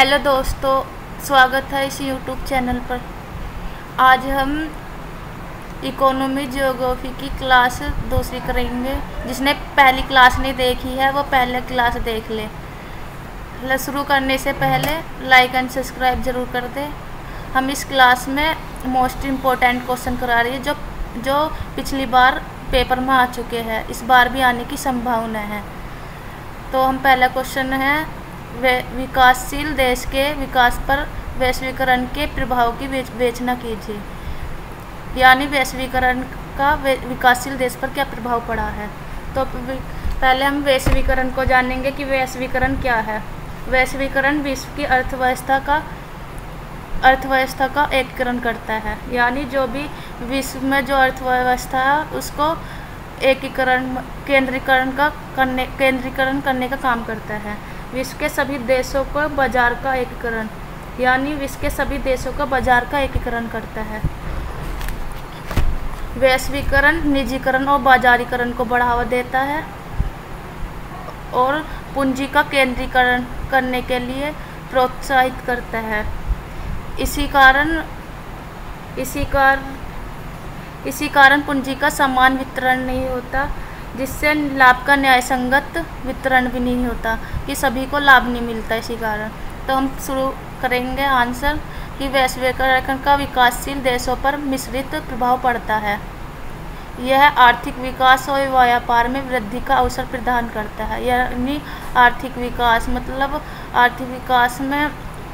Hello दोस्तों, स्वागत है इस यूट्यूब चैनल पर। आज हम इकोनॉमी ज्योग्राफी की क्लास दूसरी करेंगे। जिसने पहली क्लास नहीं देखी है वो पहले क्लास देख ले। शुरू करने से पहले लाइक एंड सब्सक्राइब ज़रूर कर दे। हम इस क्लास में मोस्ट इम्पोर्टेंट क्वेश्चन करा रही है जो पिछली बार पेपर में आ चुके हैं, इस बार भी आने की संभावना है। तो हम पहला क्वेश्चन है, विकासशील देश के विकास पर वैश्वीकरण के प्रभाव की विवेचना कीजिए। यानी वैश्वीकरण का विकासशील देश पर क्या प्रभाव पड़ा है। तो पहले हम वैश्वीकरण को जानेंगे कि वैश्वीकरण क्या है। वैश्वीकरण विश्व की अर्थव्यवस्था का एकीकरण करता है। यानी जो भी विश्व में जो अर्थव्यवस्था है उसको केंद्रीकरण करने का काम करता है। विश्व के सभी देशों को बाजार का एकीकरण, यानी विश्व के सभी देशों को बाजार का एकीकरण करता है। वैश्वीकरण निजीकरण और बाजारीकरण को बढ़ावा देता है और पूंजी का केंद्रीकरण करने के लिए प्रोत्साहित करता है। इसी कारण पूंजी का समान वितरण नहीं होता, जिससे लाभ का न्यायसंगत वितरण भी नहीं होता, कि सभी को लाभ नहीं मिलता इसी कारण। तो हम शुरू करेंगे आंसर कि वैश्वीकरण का विकासशील देशों पर मिश्रित प्रभाव पड़ता है। यह आर्थिक विकास और व्यापार में वृद्धि का अवसर प्रदान करता है। यानी आर्थिक विकास मतलब आर्थिक विकास में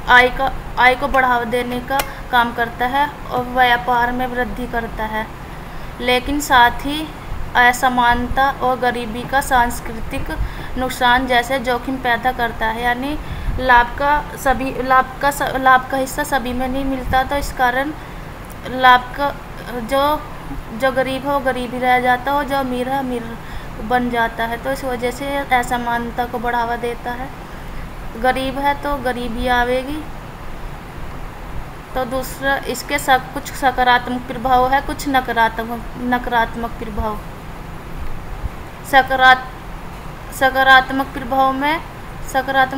आय को बढ़ावा देने का काम करता है और व्यापार में वृद्धि करता है, लेकिन साथ ही असमानता और गरीबी का सांस्कृतिक नुकसान जैसे जोखिम पैदा करता है। यानी लाभ का हिस्सा सभी में नहीं मिलता, तो इस कारण लाभ का जो गरीब है वो गरीब ही रह जाता है और जो अमीर है अमीर बन जाता है। तो इस वजह से असमानता को बढ़ावा देता है। गरीब है तो गरीबी आवेगी। तो दूसरा, इसके कुछ सकारात्मक प्रभाव है, कुछ नकारात्मक प्रभाव। सकारात्मक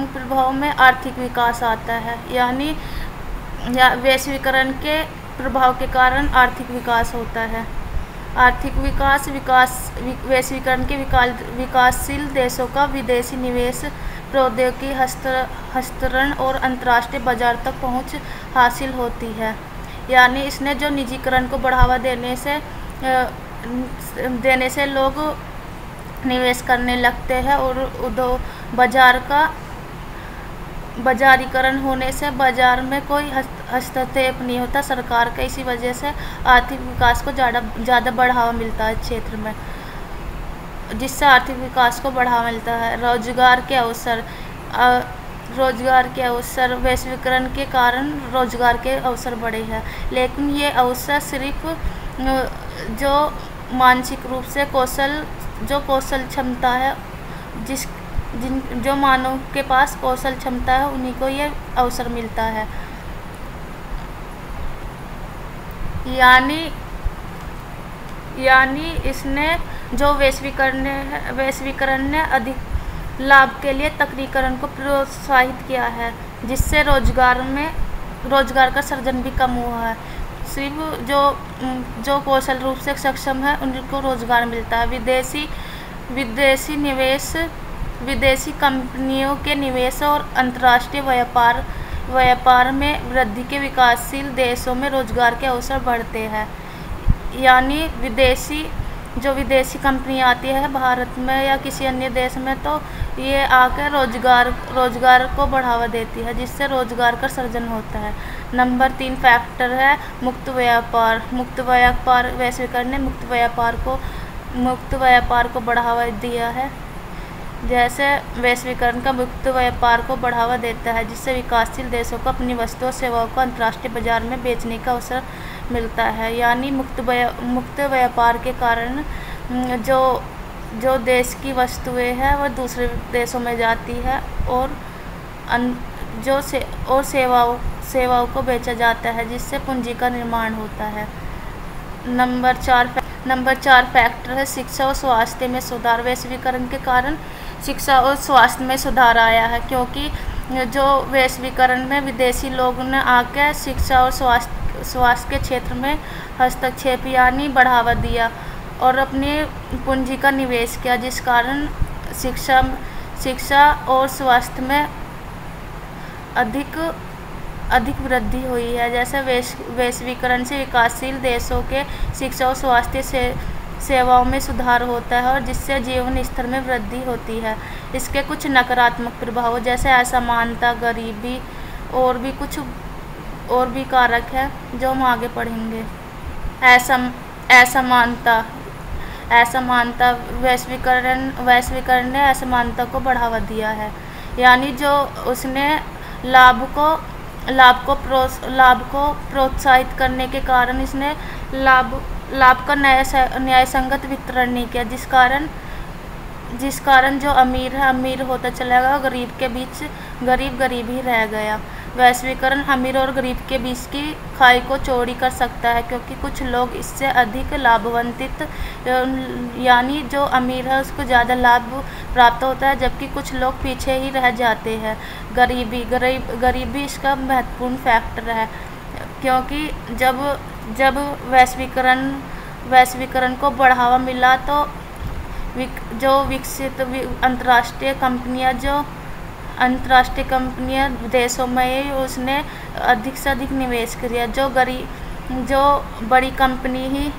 प्रभाव में आर्थिक विकास आता है। यानी वैश्वीकरण के प्रभाव के कारण आर्थिक विकास होता है। आर्थिक वैश्वीकरण के विकासशील देशों का विदेशी निवेश, प्रौद्योगिकी हस्तांतरण और अंतर्राष्ट्रीय बाजार तक पहुंच हासिल होती है। यानी इसने जो निजीकरण को बढ़ावा देने से लोग निवेश करने लगते हैं और बाजारीकरण होने से बाजार में कोई हस्तक्षेप नहीं होता सरकार का। इसी वजह से आर्थिक विकास को ज़्यादा बढ़ावा मिलता है क्षेत्र में, जिससे आर्थिक विकास को बढ़ावा मिलता है। रोजगार के अवसर वैश्वीकरण के कारण रोजगार के अवसर बढ़े हैं, लेकिन ये अवसर सिर्फ जो मानसिक रूप से कौशल क्षमता है, जो मानव के पास कौशल क्षमता है उन्हीं को ये अवसर मिलता है। यानी इसने जो वैश्वीकरण ने अधिक लाभ के लिए तकनीकरण को प्रोत्साहित किया है, जिससे रोजगार का सृजन भी कम हुआ है। सिर्फ जो कौशल रूप से सक्षम है उनको रोजगार मिलता है। विदेशी कंपनियों के निवेश और अंतर्राष्ट्रीय व्यापार में वृद्धि के विकासशील देशों में रोजगार के अवसर बढ़ते हैं। यानी विदेशी कंपनी आती है भारत में या किसी अन्य देश में, तो ये आकर रोजगार को बढ़ावा देती है, जिससे रोजगार का सृजन होता है। नंबर 3 फैक्टर है मुक्त व्यापार। वैश्वीकरण ने मुक्त व्यापार को बढ़ावा दिया है। जैसे वैश्वीकरण का मुक्त व्यापार को बढ़ावा देता है, जिससे विकासशील देशों को अपनी वस्तु और सेवाओं को अंतर्राष्ट्रीय बाजार में बेचने का अवसर मिलता है। यानी मुक्त व्यापार के कारण जो देश की वस्तुएं हैं वह दूसरे देशों में जाती है और सेवाओं को बेचा जाता है, जिससे पूंजी का निर्माण होता है। नंबर 4 फैक्टर है शिक्षा और स्वास्थ्य में सुधार। वैश्वीकरण के कारण शिक्षा और स्वास्थ्य में सुधार आया है, क्योंकि जो वैश्वीकरण में विदेशी लोगों ने आकर शिक्षा और स्वास्थ्य के क्षेत्र में हस्तक्षेप यानी बढ़ावा दिया और अपनी पूंजी का निवेश किया, जिस कारण शिक्षा और स्वास्थ्य में अधिक वृद्धि हुई है। जैसे वैश्वीकरण से विकासशील देशों के शिक्षा और स्वास्थ्य सेवाओं में सुधार होता है और जिससे जीवन स्तर में वृद्धि होती है। इसके कुछ नकारात्मक प्रभाव जैसे असमानता, गरीबी और भी कारक है जो हम आगे पढ़ेंगे। असमानता वैश्वीकरण ने असमानता को बढ़ावा दिया है, यानी जो उसने लाभ को प्रोत्साहित करने के कारण इसने लाभ का न्यायसंगत वितरण नहीं किया, जिस कारण जो अमीर है अमीर होता चला गया, गरीब के बीच गरीब ही रह गया। वैश्वीकरण अमीर और गरीब के बीच की खाई को चौड़ी कर सकता है, क्योंकि कुछ लोग इससे अधिक लाभान्वित यानी जो अमीर है उसको ज़्यादा लाभ प्राप्त होता है, जबकि कुछ लोग पीछे ही रह जाते हैं। गरीबी इसका महत्वपूर्ण फैक्टर है, क्योंकि जब वैश्वीकरण को बढ़ावा मिला तो जो विकसित अंतर्राष्ट्रीय कंपनियां देशों में उसने अधिक से अधिक निवेश किया। जो बड़ी कंपनी ही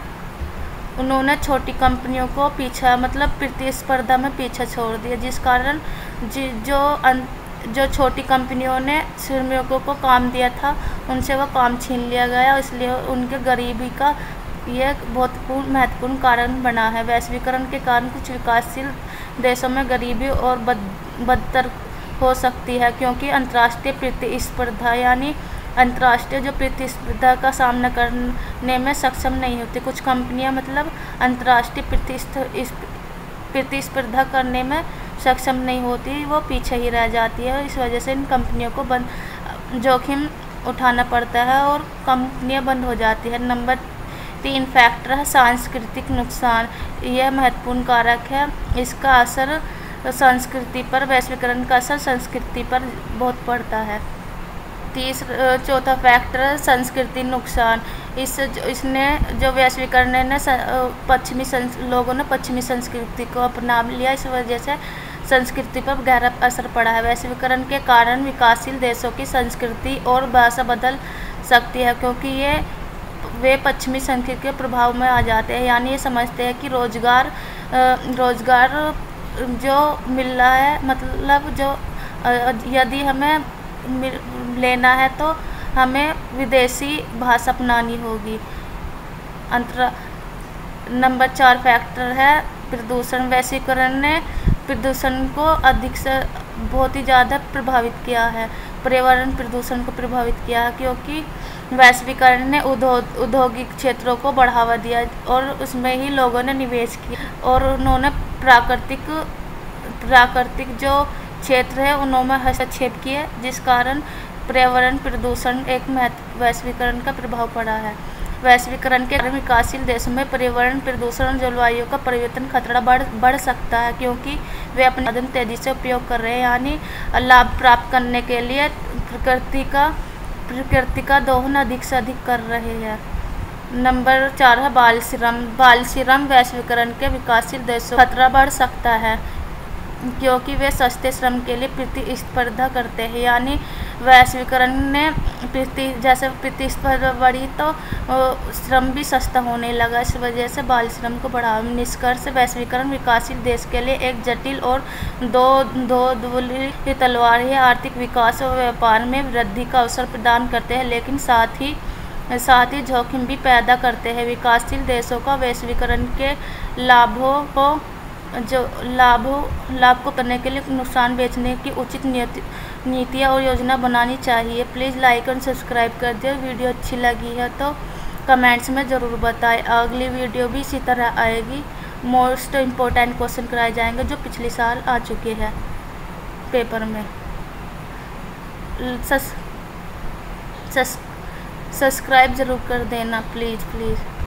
उन्होंने छोटी कंपनियों को प्रतिस्पर्धा में पीछे छोड़ दिया, जिस कारण जो छोटी कंपनियों ने श्रमिकों को काम दिया था उनसे वो काम छीन लिया गया, इसलिए उनके गरीबी का यह बहुत महत्वपूर्ण कारण बना है। वैश्वीकरण के कारण कुछ विकासशील देशों में गरीबी और बदतर हो सकती है, क्योंकि अंतर्राष्ट्रीय प्रतिस्पर्धा यानी अंतर्राष्ट्रीय जो प्रतिस्पर्धा का सामना करने में सक्षम नहीं होती। कुछ कंपनियां अंतर्राष्ट्रीय प्रतिस्पर्धा करने में सक्षम नहीं होती, वो पीछे ही रह जाती है। इस वजह से इन कंपनियों को जोखिम उठाना पड़ता है और कंपनियां बंद हो जाती है। नंबर 3 फैक्टर है सांस्कृतिक नुकसान। यह महत्वपूर्ण कारक है, इसका असर संस्कृति पर वैश्वीकरण का असर संस्कृति पर बहुत पड़ता है। चौथा फैक्टर है संस्कृति नुकसान। इसने जो वैश्वीकरण ने लोगों ने पश्चिमी संस्कृति को अपना लिया, इस वजह से संस्कृति पर गहरा असर पड़ा है। वैश्वीकरण के कारण विकासशील देशों की संस्कृति और भाषा बदल सकती है, क्योंकि वे पश्चिमी संस्कृति के प्रभाव में आ जाते हैं, यानी ये समझते हैं कि रोजगार जो मिल रहा है, यदि हमें लेना है तो हमें विदेशी भाषा अपनानी होगी। नंबर 4 फैक्टर है प्रदूषण। वैश्वीकरण ने प्रदूषण को बहुत ही ज़्यादा प्रभावित किया है, पर्यावरण प्रदूषण को प्रभावित किया है, क्योंकि वैश्वीकरण ने औद्योगिक क्षेत्रों को बढ़ावा दिया और उसमें ही लोगों ने निवेश किया और उन्होंने प्राकृतिक जो क्षेत्र है उनमें हस्तक्षेप किए, जिस कारण पर्यावरण प्रदूषण वैश्वीकरण का प्रभाव पड़ा है। वैश्वीकरण के कारण विकासशील देशों में पर्यावरण प्रदूषण और जलवायु का परिवर्तन खतरा बढ़ सकता है, क्योंकि वे अपने साधन तेजी से उपयोग कर रहे हैं, यानी लाभ प्राप्त करने के लिए प्रकृति का दोहन अधिक से अधिक कर रहे हैं। नंबर 4 है बाल श्रम। वैश्वीकरण के विकासशील देशों में खतरा बढ़ सकता है, क्योंकि वे सस्ते श्रम के लिए प्रतिस्पर्धा करते हैं, यानी वैश्वीकरण ने जैसे प्रतिस्पर्धा बढ़ी तो श्रम भी सस्ता होने लगा, इस वजह से बाल श्रम को बढ़ावा। निष्कर्ष, वैश्वीकरण विकासशील देश के लिए एक जटिल और दो तलवार है। आर्थिक विकास और व्यापार में वृद्धि का अवसर प्रदान करते हैं, लेकिन साथ ही जोखिम भी पैदा करते हैं। विकासशील देशों का वैश्वीकरण के लाभ को करने के लिए नुकसान बेचने की उचित नीतियाँ और योजना बनानी चाहिए। प्लीज़ लाइक और सब्सक्राइब कर दिए। वीडियो अच्छी लगी है तो कमेंट्स में ज़रूर बताएं। अगली वीडियो भी इसी तरह आएगी। मोस्ट इम्पोर्टेंट क्वेश्चन कराए जाएंगे जो पिछले साल आ चुके हैं पेपर में। सब्सक्राइब ज़रूर कर देना प्लीज़।